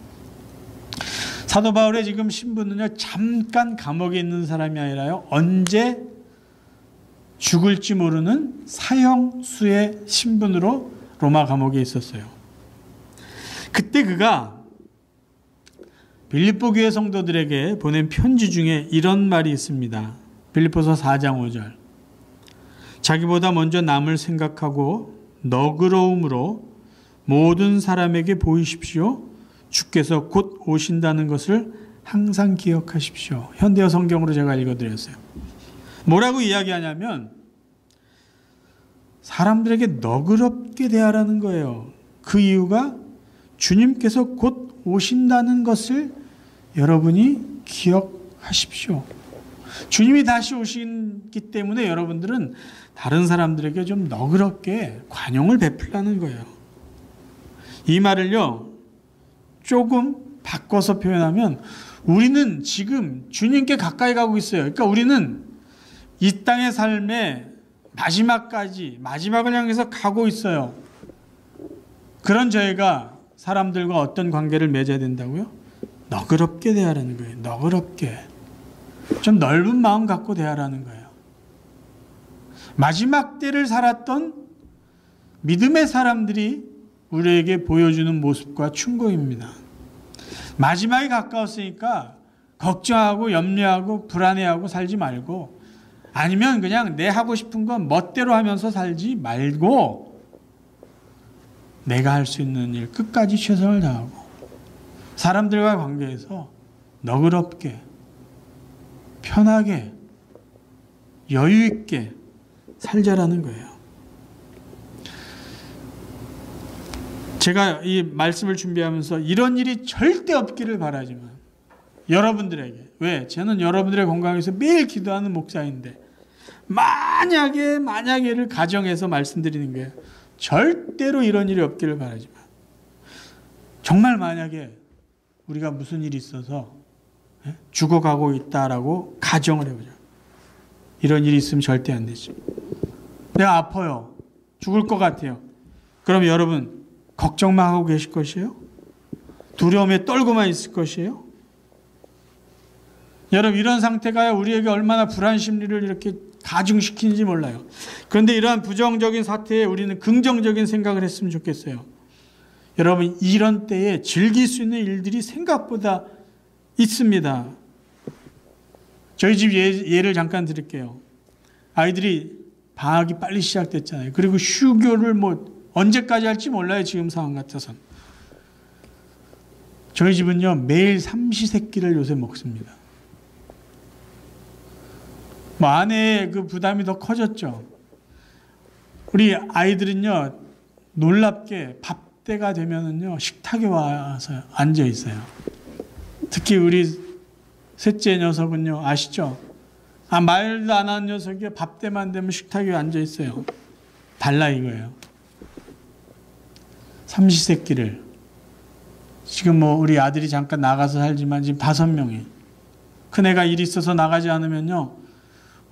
사도 바울의 지금 신분은요, 잠깐 감옥에 있는 사람이 아니라요, 언제 죽을지 모르는 사형수의 신분으로 로마 감옥에 있었어요. 그때 그가 빌립보 교회 성도들에게 보낸 편지 중에 이런 말이 있습니다. 빌립보서 4장 5절. 자기보다 먼저 남을 생각하고 너그러움으로 모든 사람에게 보이십시오. 주께서 곧 오신다는 것을 항상 기억하십시오. 현대어 성경으로 제가 읽어드렸어요. 뭐라고 이야기하냐면 사람들에게 너그럽게 대하라는 거예요. 그 이유가 주님께서 곧 오신다는 것을 여러분이 기억하십시오. 주님이 다시 오시기 때문에 여러분들은 다른 사람들에게 좀 너그럽게 관용을 베풀라는 거예요. 이 말을요, 조금 바꿔서 표현하면 우리는 지금 주님께 가까이 가고 있어요. 그러니까 우리는 이 땅의 삶의 마지막을 향해서 가고 있어요. 그런 저희가 사람들과 어떤 관계를 맺어야 된다고요? 너그럽게 대하라는 거예요. 너그럽게. 좀 넓은 마음 갖고 대하라는 거예요. 마지막 때를 살았던 믿음의 사람들이 우리에게 보여주는 모습과 충고입니다. 마지막이 가까웠으니까 걱정하고 염려하고 불안해하고 살지 말고, 아니면 그냥 내 하고 싶은 건 멋대로 하면서 살지 말고 내가 할 수 있는 일 끝까지 최선을 다하고 사람들과 관계에서 너그럽게 편하게 여유 있게 살자라는 거예요. 제가 이 말씀을 준비하면서 이런 일이 절대 없기를 바라지만 여러분들에게, 왜? 저는 여러분들의 건강을 위해서 매일 기도하는 목사인데 만약에를 가정해서 말씀드리는 거예요. 절대로 이런 일이 없기를 바라지만 정말 만약에 우리가 무슨 일이 있어서 죽어가고 있다라고 가정을 해보자. 이런 일이 있으면 절대 안 되죠. 내가 아파요. 죽을 것 같아요. 그럼 여러분 걱정만 하고 계실 것이에요? 두려움에 떨고만 있을 것이에요? 여러분 이런 상태가 우리에게 얼마나 불안 심리를 이렇게 가중시키는지 몰라요. 그런데 이러한 부정적인 사태에 우리는 긍정적인 생각을 했으면 좋겠어요. 여러분 이런 때에 즐길 수 있는 일들이 생각보다 있습니다. 저희 집 예를 잠깐 드릴게요. 아이들이 방학이 빨리 시작됐잖아요. 그리고 휴교를 언제까지 할지 몰라요. 지금 상황 같아서는. 저희 집은요 매일 삼시세끼를 요새 먹습니다. 아내의 그 부담이 더 커졌죠. 우리 아이들은요 놀랍게 밥 때가 되면은요 식탁에 와서 앉아 있어요. 특히 우리 셋째 녀석은요 아시죠? 말도 안 하는 녀석이 밥 때만 되면 식탁에 앉아 있어요. 달라 이거예요. 삼시세끼를. 지금 우리 아들이 잠깐 나가서 살지만 지금 5명이. 큰애가 일이 있어서 나가지 않으면요.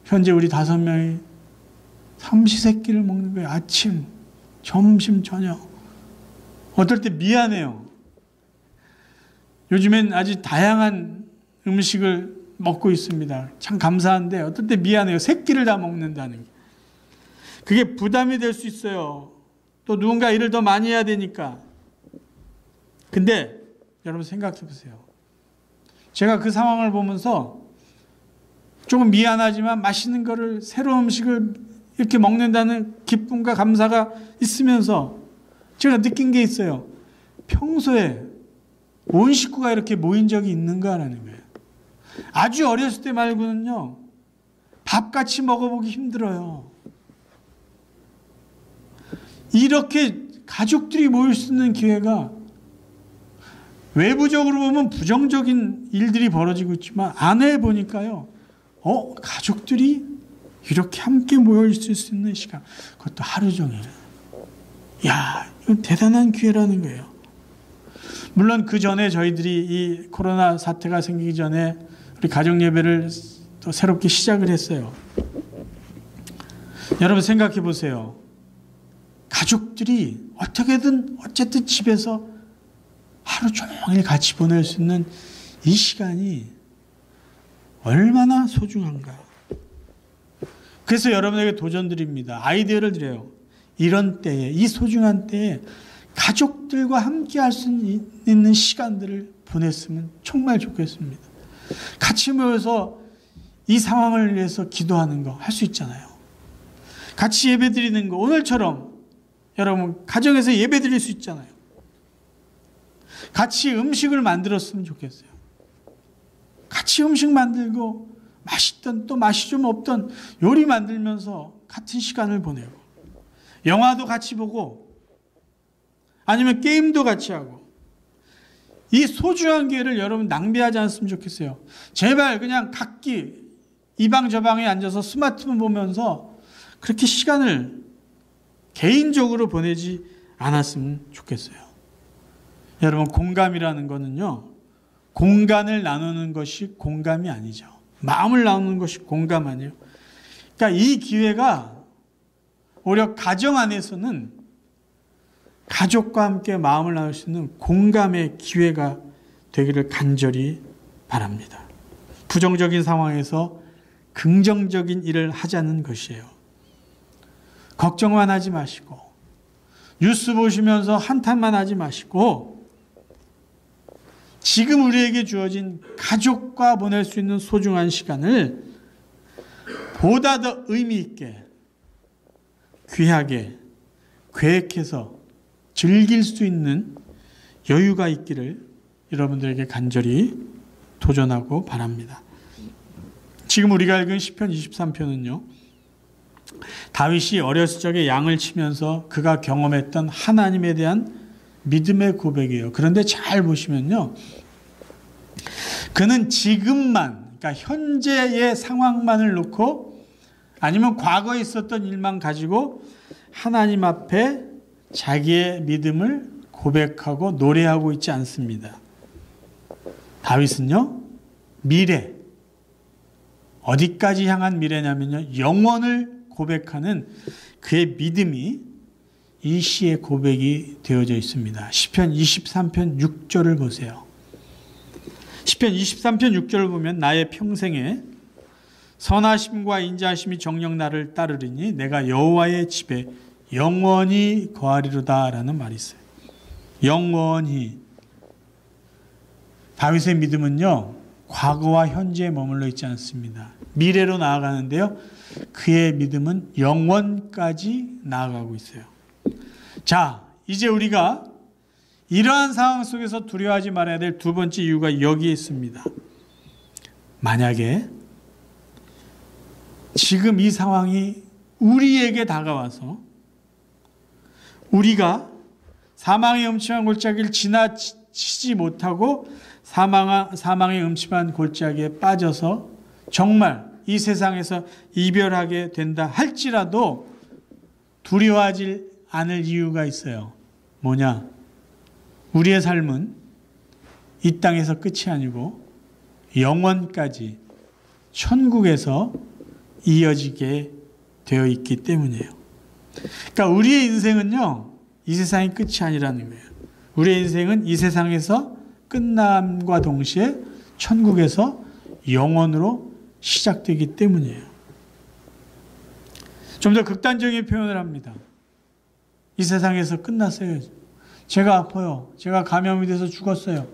현재 우리 5명이 삼시세끼를 먹는 거예요. 아침, 점심, 저녁. 어떨 때 미안해요. 요즘엔 아주 다양한 음식을 먹고 있습니다. 참 감사한데 어떨 때 미안해요. 3끼를 다 먹는다는 게. 그게 부담이 될 수 있어요. 또 누군가 일을 더 많이 해야 되니까. 근데 여러분 생각해 보세요. 제가 그 상황을 보면서 조금 미안하지만 맛있는 거를, 새로운 음식을 이렇게 먹는다는 기쁨과 감사가 있으면서 제가 느낀 게 있어요. 평소에 온 식구가 이렇게 모인 적이 있는가라는 거예요. 아주 어렸을 때 말고는요, 밥 같이 먹어보기 힘들어요. 이렇게 가족들이 모일 수 있는 기회가 외부적으로 보면 부정적인 일들이 벌어지고 있지만 안에 보니까요, 가족들이 이렇게 함께 모여 있을 수 있는 시간, 그것도 하루 종일. 야, 이건 대단한 기회라는 거예요. 물론 그 전에 저희들이 이 코로나 사태가 생기기 전에 우리 가정 예배를 또 새롭게 시작을 했어요. 여러분 생각해 보세요. 가족들이 어쨌든 집에서 하루 종일 같이 보낼 수 있는 이 시간이 얼마나 소중한가. 그래서 여러분에게 도전드립니다. 아이디어를 드려요. 이런 때에, 이 소중한 때에 가족들과 함께 할 수 있는 시간들을 보냈으면 정말 좋겠습니다. 같이 모여서 이 상황을 위해서 기도하는 거 할 수 있잖아요. 같이 예배 드리는 거, 오늘처럼 여러분 가정에서 예배 드릴 수 있잖아요. 같이 음식을 만들었으면 좋겠어요. 같이 음식 만들고 맛있던 또 맛이 좀 없던 요리 만들면서 같은 시간을 보내고, 영화도 같이 보고 아니면 게임도 같이 하고, 이 소중한 기회를 여러분 낭비하지 않았으면 좋겠어요. 제발 그냥 각기 이 방 저 방에 앉아서 스마트폰 보면서 그렇게 시간을 개인적으로 보내지 않았으면 좋겠어요. 여러분 공감이라는 거는요, 공간을 나누는 것이 공감이 아니죠. 마음을 나누는 것이 공감 아니에요. 그러니까 이 기회가 오히려 가정 안에서는 가족과 함께 마음을 나눌 수 있는 공감의 기회가 되기를 간절히 바랍니다. 부정적인 상황에서 긍정적인 일을 하자는 것이에요. 걱정만 하지 마시고, 뉴스 보시면서 한탄만 하지 마시고, 지금 우리에게 주어진 가족과 보낼 수 있는 소중한 시간을 보다 더 의미 있게, 귀하게 계획해서 즐길 수 있는 여유가 있기를 여러분들에게 간절히 도전하고 바랍니다. 지금 우리가 읽은 시편 23편은요. 다윗이 어렸을 적에 양을 치면서 그가 경험했던 하나님에 대한 믿음의 고백이에요. 그런데 잘 보시면요. 그는 지금만, 그러니까 현재의 상황만을 놓고 아니면 과거에 있었던 일만 가지고 하나님 앞에 자기의 믿음을 고백하고 노래하고 있지 않습니다. 다윗은요, 미래, 어디까지 향한 미래냐면요, 영원을 고백하는 그의 믿음이 이 시의 고백이 되어져 있습니다. 시편 23편 6절을 보세요. 시편 23편 6절을 보면 나의 평생에 선하심과 인자하심이 정녕 나를 따르리니 내가 여호와의 집에 영원히 거하리로다 라는 말이 있어요. 영원히. 다윗의 믿음은요, 과거와 현재에 머물러 있지 않습니다. 미래로 나아가는데요, 그의 믿음은 영원까지 나아가고 있어요. 자, 이제 우리가 이러한 상황 속에서 두려워하지 말아야 될 두 번째 이유가 여기에 있습니다. 만약에 지금 이 상황이 우리에게 다가와서 우리가 사망의 음침한 골짜기를 지나치지 못하고 사망의 음침한 골짜기에 빠져서 정말 이 세상에서 이별하게 된다 할지라도 두려워하지 않을 이유가 있어요. 뭐냐? 우리의 삶은 이 땅에서 끝이 아니고 영원까지 천국에서 이어지게 되어 있기 때문이에요. 그러니까 우리의 인생은요, 이 세상이 끝이 아니라는 거예요. 우리의 인생은 이 세상에서 끝남과 동시에 천국에서 영원으로 시작되기 때문이에요. 좀 더 극단적인 표현을 합니다. 이 세상에서 끝났어요. 제가 아파요. 제가 감염이 돼서 죽었어요.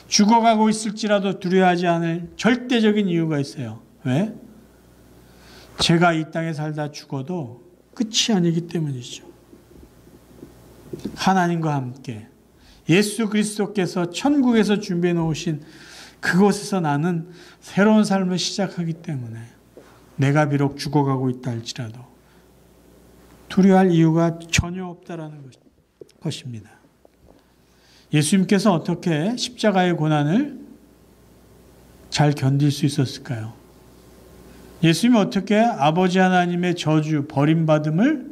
죽어가고 있을지라도 두려워하지 않을 절대적인 이유가 있어요. 왜? 제가 이 땅에 살다 죽어도 끝이 아니기 때문이죠. 하나님과 함께 예수 그리스도께서 천국에서 준비해 놓으신 그곳에서 나는 새로운 삶을 시작하기 때문에 내가 비록 죽어가고 있다 할지라도 두려워할 이유가 전혀 없다라는 것입니다. 예수님께서 어떻게 십자가의 고난을 잘 견딜 수 있었을까요? 예수님이 어떻게 아버지 하나님의 저주, 버림받음을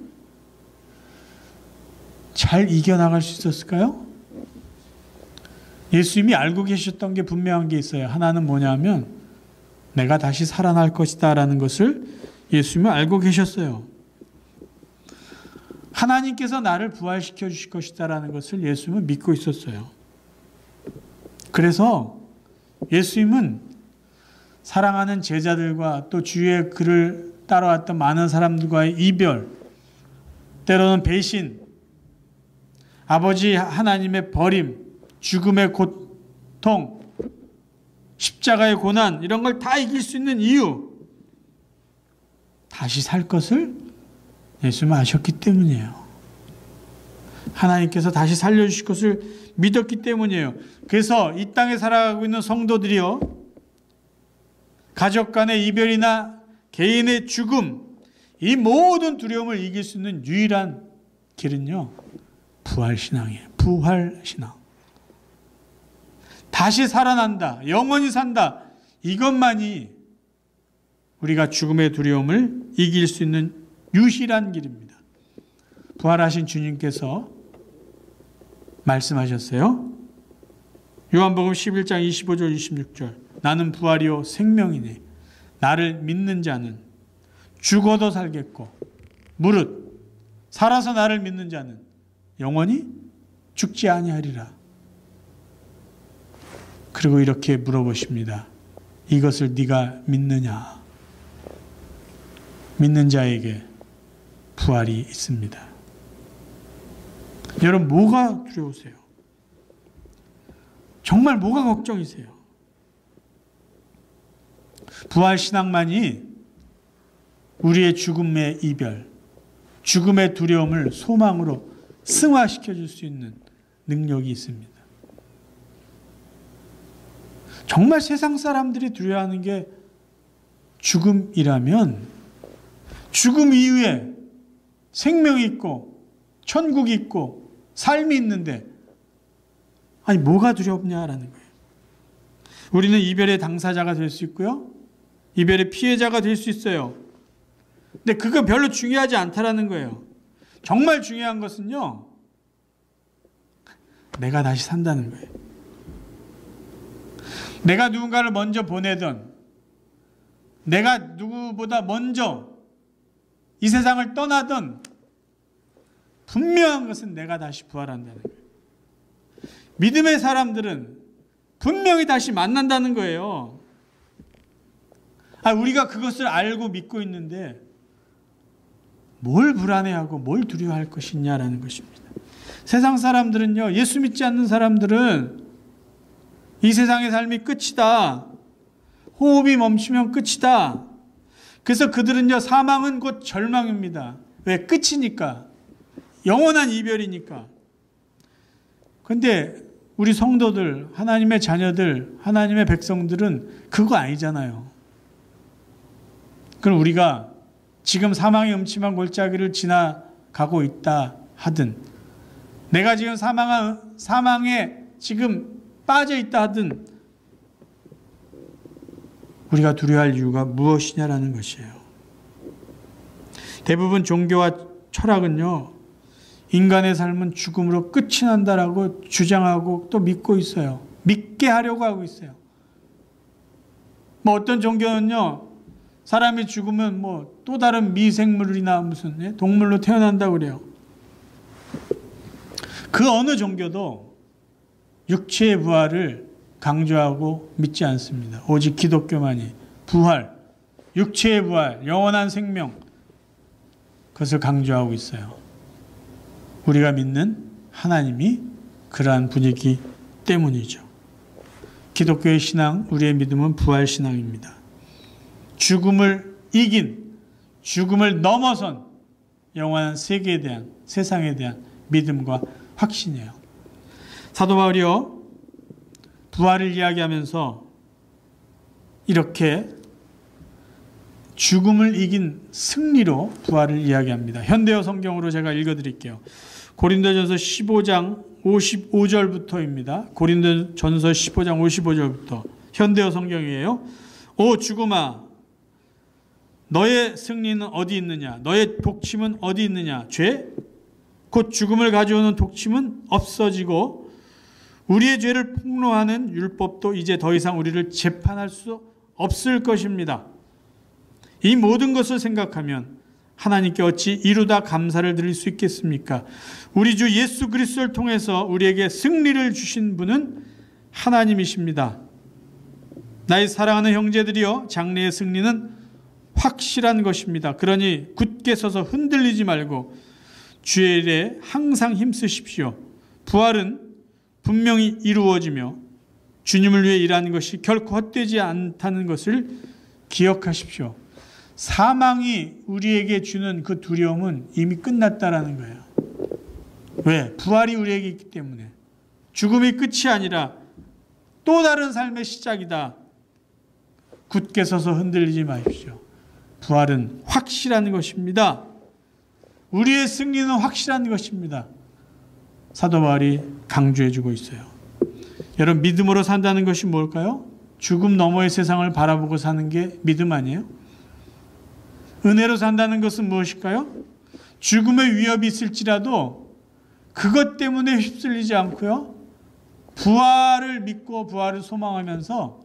잘 이겨나갈 수 있었을까요? 예수님이 알고 계셨던 게 분명한 게 있어요. 하나는 뭐냐면 내가 다시 살아날 것이다 라는 것을 예수님은 알고 계셨어요. 하나님께서 나를 부활시켜 주실 것이다 라는 것을 예수님은 믿고 있었어요. 그래서 예수님은 사랑하는 제자들과 또 주의 그를 따라왔던 많은 사람들과의 이별, 때로는 배신, 아버지 하나님의 버림, 죽음의 고통, 십자가의 고난, 이런 걸 다 이길 수 있는 이유, 다시 살 것을 예수님은 아셨기 때문이에요. 하나님께서 다시 살려주실 것을 믿었기 때문이에요. 그래서 이 땅에 살아가고 있는 성도들이요, 가족 간의 이별이나 개인의 죽음, 이 모든 두려움을 이길 수 있는 유일한 길은요, 부활신앙이에요. 부활신앙. 다시 살아난다, 영원히 산다, 이것만이 우리가 죽음의 두려움을 이길 수 있는 유일한 길입니다. 부활하신 주님께서 말씀하셨어요. 요한복음 11장 25절 26절 나는 부활이요 생명이니 나를 믿는 자는 죽어도 살겠고 무릇 살아서 나를 믿는 자는 영원히 죽지 아니하리라. 그리고 이렇게 물어보십니다. 이것을 네가 믿느냐? 믿는 자에게 부활이 있습니다. 여러분, 뭐가 두려우세요? 정말 뭐가 걱정이세요? 부활신앙만이 우리의 죽음의 이별, 죽음의 두려움을 소망으로 승화시켜 줄 수 있는 능력이 있습니다. 정말 세상 사람들이 두려워하는 게 죽음이라면 죽음 이후에 생명이 있고 천국이 있고 삶이 있는데 아니 뭐가 두렵냐라는 거예요. 우리는 이별의 당사자가 될 수 있고요. 이별의 피해자가 될 수 있어요. 근데 그거 별로 중요하지 않다라는 거예요. 정말 중요한 것은요. 내가 다시 산다는 거예요. 내가 누군가를 먼저 보내던 내가 누구보다 먼저 이 세상을 떠나던 분명한 것은 내가 다시 부활한다는 거예요. 믿음의 사람들은 분명히 다시 만난다는 거예요. 우리가 그것을 알고 믿고 있는데 뭘 불안해하고 뭘 두려워할 것이냐라는 것입니다. 세상 사람들은요, 예수 믿지 않는 사람들은 이 세상의 삶이 끝이다. 호흡이 멈추면 끝이다. 그래서 그들은요, 사망은 곧 절망입니다. 왜? 끝이니까. 영원한 이별이니까. 그런데 우리 성도들, 하나님의 자녀들, 하나님의 백성들은 그거 아니잖아요. 그럼 우리가 지금 사망의 음침한 골짜기를 지나가고 있다 하든, 내가 지금 사망에 지금 빠져 있다 하든, 우리가 두려워할 이유가 무엇이냐라는 것이에요. 대부분 종교와 철학은요, 인간의 삶은 죽음으로 끝이 난다라고 주장하고 또 믿고 있어요. 믿게 하려고 하고 있어요. 어떤 종교는요, 사람이 죽으면 또 다른 미생물이나 무슨 동물로 태어난다고 그래요. 그 어느 종교도 육체의 부활을 강조하고 믿지 않습니다. 오직 기독교만이 부활, 육체의 부활, 영원한 생명, 그것을 강조하고 있어요. 우리가 믿는 하나님이 그러한 분이기 때문이죠. 기독교의 신앙, 우리의 믿음은 부활 신앙입니다. 죽음을 이긴, 죽음을 넘어선 영원한 세계에 대한, 세상에 대한 믿음과 확신이에요. 사도 바울이요, 부활을 이야기하면서 이렇게 죽음을 이긴 승리로 부활을 이야기합니다. 현대어 성경으로 제가 읽어드릴게요. 고린도전서 15장 55절부터입니다. 고린도전서 15장 55절부터 현대어 성경이에요. 오 죽음아, 너의 승리는 어디 있느냐? 너의 독침은 어디 있느냐? 죄? 곧 죽음을 가져오는 독침은 없어지고 우리의 죄를 폭로하는 율법도 이제 더 이상 우리를 재판할 수 없을 것입니다. 이 모든 것을 생각하면 하나님께 어찌 이루다 감사를 드릴 수 있겠습니까? 우리 주 예수 그리스도를 통해서 우리에게 승리를 주신 분은 하나님이십니다. 나의 사랑하는 형제들이여, 장래의 승리는 확실한 것입니다. 그러니 굳게 서서 흔들리지 말고 주의 일에 항상 힘쓰십시오. 부활은 분명히 이루어지며 주님을 위해 일하는 것이 결코 헛되지 않다는 것을 기억하십시오. 사망이 우리에게 주는 그 두려움은 이미 끝났다라는 거예요. 왜? 부활이 우리에게 있기 때문에. 죽음이 끝이 아니라 또 다른 삶의 시작이다. 굳게 서서 흔들리지 마십시오. 부활은 확실한 것입니다. 우리의 승리는 확실한 것입니다. 사도 바울이 강조해주고 있어요. 여러분, 믿음으로 산다는 것이 뭘까요? 죽음 너머의 세상을 바라보고 사는 게 믿음 아니에요? 은혜로 산다는 것은 무엇일까요? 죽음의 위협이 있을지라도 그것 때문에 휩쓸리지 않고요, 부활을 믿고 부활을 소망하면서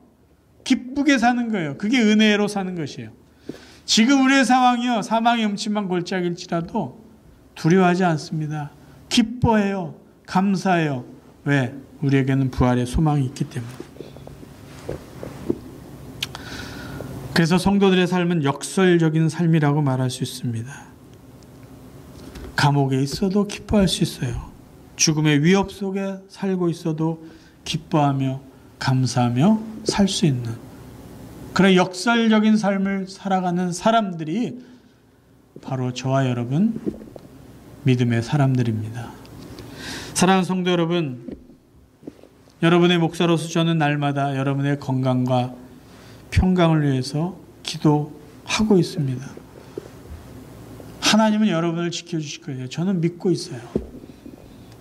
기쁘게 사는 거예요. 그게 은혜로 사는 것이에요. 지금 우리의 상황이요, 사망의 음침한 골짜기일지라도 두려워하지 않습니다. 기뻐해요. 감사해요. 왜? 우리에게는 부활의 소망이 있기 때문에. 그래서 성도들의 삶은 역설적인 삶이라고 말할 수 있습니다. 감옥에 있어도 기뻐할 수 있어요. 죽음의 위협 속에 살고 있어도 기뻐하며 감사하며 살 수 있는 그런 역설적인 삶을 살아가는 사람들이 바로 저와 여러분, 믿음의 사람들입니다. 사랑하는 성도 여러분, 여러분의 목사로서 저는 날마다 여러분의 건강과 평강을 위해서 기도하고 있습니다. 하나님은 여러분을 지켜주실 거예요. 저는 믿고 있어요.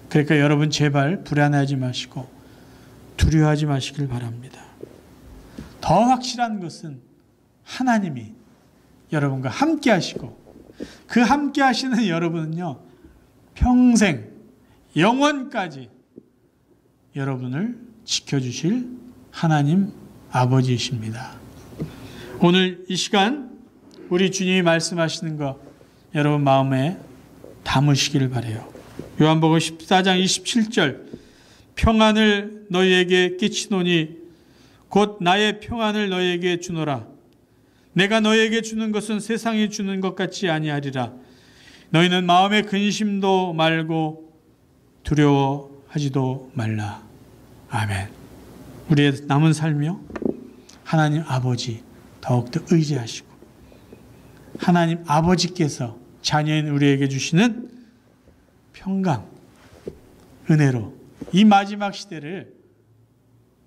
그러니까 여러분 제발 불안해하지 마시고 두려워하지 마시길 바랍니다. 더 확실한 것은 하나님이 여러분과 함께 하시고 그 함께 하시는 여러분은요, 평생 영원까지 여러분을 지켜주실 하나님 아버지이십니다. 오늘 이 시간 우리 주님이 말씀하시는 거 여러분 마음에 담으시기를 바라요. 요한복음 14장 27절, 평안을 너희에게 끼치노니 곧 나의 평안을 너희에게 주노라. 내가 너희에게 주는 것은 세상이 주는 것 같지 아니하리라. 너희는 마음에 근심도 말고 두려워하지도 말라. 아멘. 우리의 남은 삶이요, 하나님 아버지 더욱더 의지하시고 하나님 아버지께서 자녀인 우리에게 주시는 평강, 은혜로 이 마지막 시대를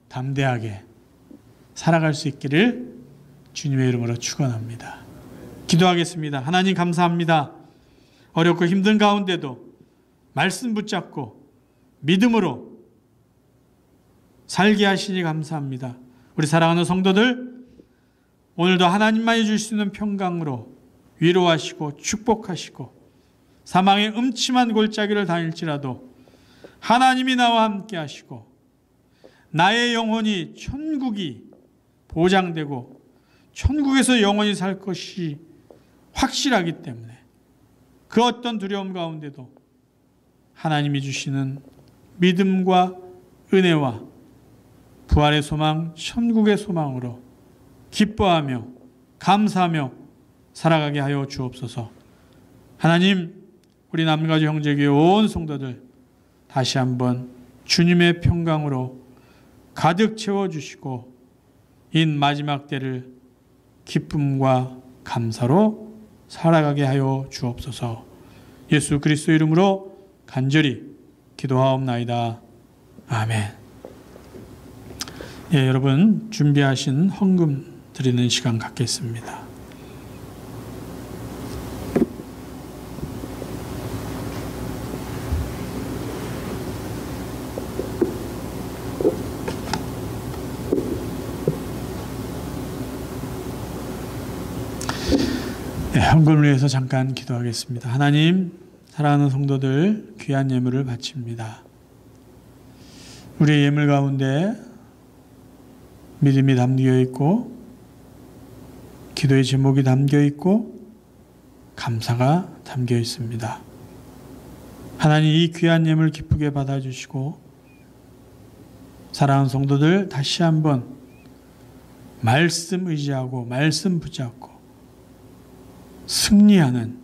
담대하게 살아갈 수 있기를 주님의 이름으로 축원합니다. 기도하겠습니다. 하나님 감사합니다. 어렵고 힘든 가운데도 말씀 붙잡고 믿음으로 살게 하시니 감사합니다. 우리 사랑하는 성도들, 오늘도 하나님만이 줄 수 있는 평강으로 위로하시고 축복하시고 사망의 음침한 골짜기를 다닐지라도 하나님이 나와 함께 하시고 나의 영혼이 천국이 보장되고 천국에서 영원히 살 것이 확실하기 때문에 그 어떤 두려움 가운데도 하나님이 주시는 믿음과 은혜와 부활의 소망, 천국의 소망으로 기뻐하며 감사하며 살아가게 하여 주옵소서. 하나님, 우리 남가주 형제교회 온 성도들 다시 한번 주님의 평강으로 가득 채워주시고 이 마지막 때를 기쁨과 감사로 살아가게 하여 주옵소서. 예수 그리스도 이름으로 간절히 기도하옵나이다. 아멘. 예, 여러분 준비하신 헌금 드리는 시간 갖겠습니다. 네, 헌금을 위해서 잠깐 기도하겠습니다. 하나님, 사랑하는 성도들 귀한 예물을 바칩니다. 우리의 예물 가운데 믿음이 담겨 있고 기도의 제목이 담겨 있고 감사가 담겨 있습니다. 하나님, 이 귀한 예물 기쁘게 받아주시고 사랑하는 성도들 다시 한번 말씀 의지하고 말씀 붙잡고 승리하는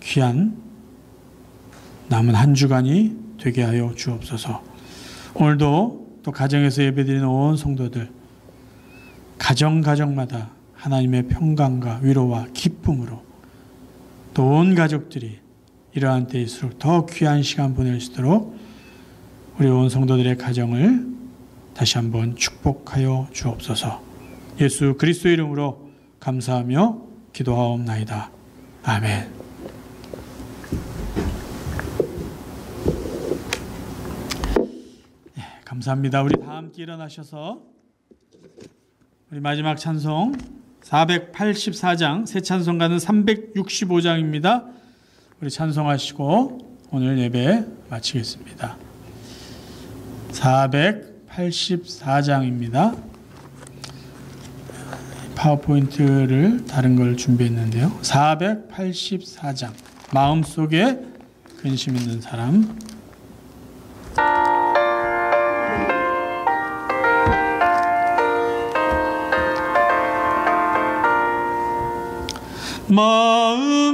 귀한 남은 한 주간이 되게 하여 주옵소서. 오늘도 또 가정에서 예배드리는 온 성도들 가정마다 하나님의 평강과 위로와 기쁨으로 또 온 가족들이 이러한 때일수록 더 귀한 시간 보낼 수 있도록 우리 온 성도들의 가정을 다시 한번 축복하여 주옵소서. 예수 그리스도 이름으로 감사하며 기도하옵나이다. 아멘. 네, 감사합니다. 우리 다 함께 일어나셔서 우리 마지막 찬송 484장, 새 찬송가는 365장입니다. 우리 찬송하시고 오늘 예배 마치겠습니다. 484장입니다. 파워포인트를 다른 걸 준비했는데요. 484장. 마음속에 근심 있는 사람.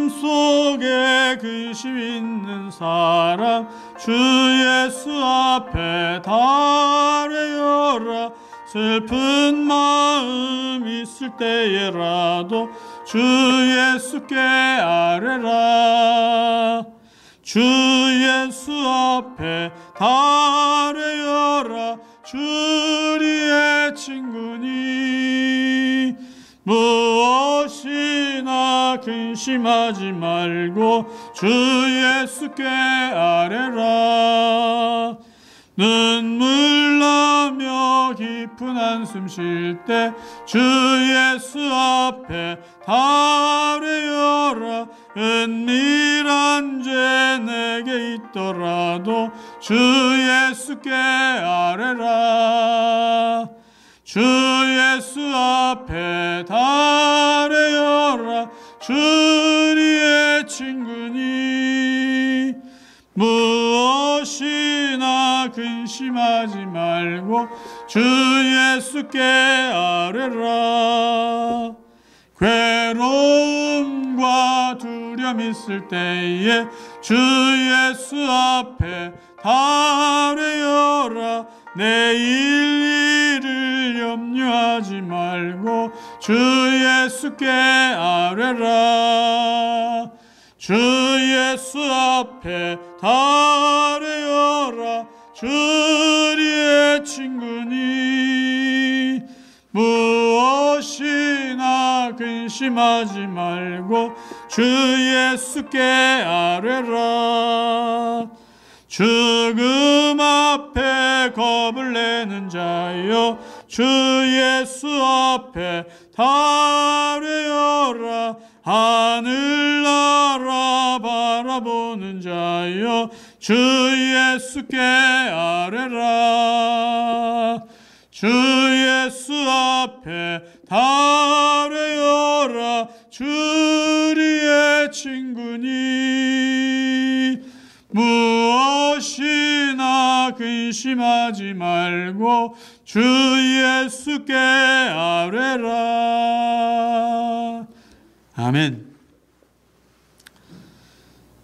마음속에 근심 있는 사람, 주 예수 앞에 달래어라. 슬픈 마음 있을 때에라도 주 예수께 아뢰라. 주 예수 앞에 달래어라. 주리의 친구니 근심하지 말고 주 예수께 아뢰라. 눈물 나며 깊은 한숨 쉴 때 주 예수 앞에 아뢰어라. 은밀한 죄 내게 있더라도 주 예수께 아뢰라. 주 예수 앞에 아뢰어라. 주리의 친구니 무엇이나 근심하지 말고 주 예수께 아뢰라. 괴로움과 두려움 있을 때에 주 예수 앞에 아뢰어라. 내일 일을 염려하지 말고 주 예수께 아뢰라. 주 예수 앞에 아뢰어라. 주리의 친구니 무엇이나 근심하지 말고 주 예수께 아뢰라. 죽음 앞에 겁을 내는 자여 주 예수 앞에 아뢰어라. 하늘나라 바라보는 자여 주 예수께 아뢰라. 주 예수 앞에 아뢰어라. 주리의 친구니 무엇이나 근심하지 말고 주 예수께 아뢰라. 아멘.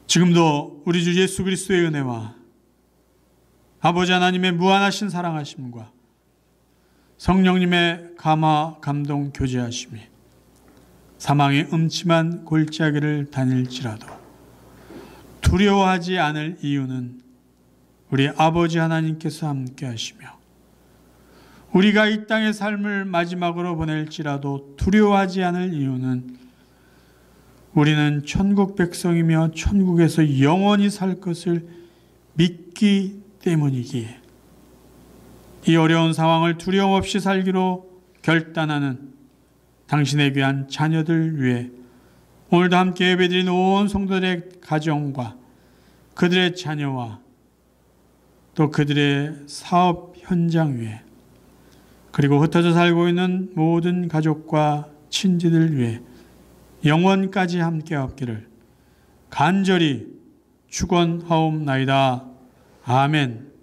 지금도 우리 주 예수 그리스도의 은혜와 아버지 하나님의 무한하신 사랑하심과 성령님의 감화 감동 교제하심이 사망의 음침한 골짜기를 다닐지라도 두려워하지 않을 이유는 우리 아버지 하나님께서 함께 하시며 우리가 이 땅의 삶을 마지막으로 보낼지라도 두려워하지 않을 이유는 우리는 천국 백성이며 천국에서 영원히 살 것을 믿기 때문이기에 이 어려운 상황을 두려움 없이 살기로 결단하는 당신의 귀한 자녀들 위해 오늘도 함께 예배드린 온 성도들의 가정과 그들의 자녀와 또 그들의 사업 현장 위에 그리고 흩어져 살고 있는 모든 가족과 친지들 위해 영원까지 함께 없기를 간절히 축원하옵나이다. 아멘.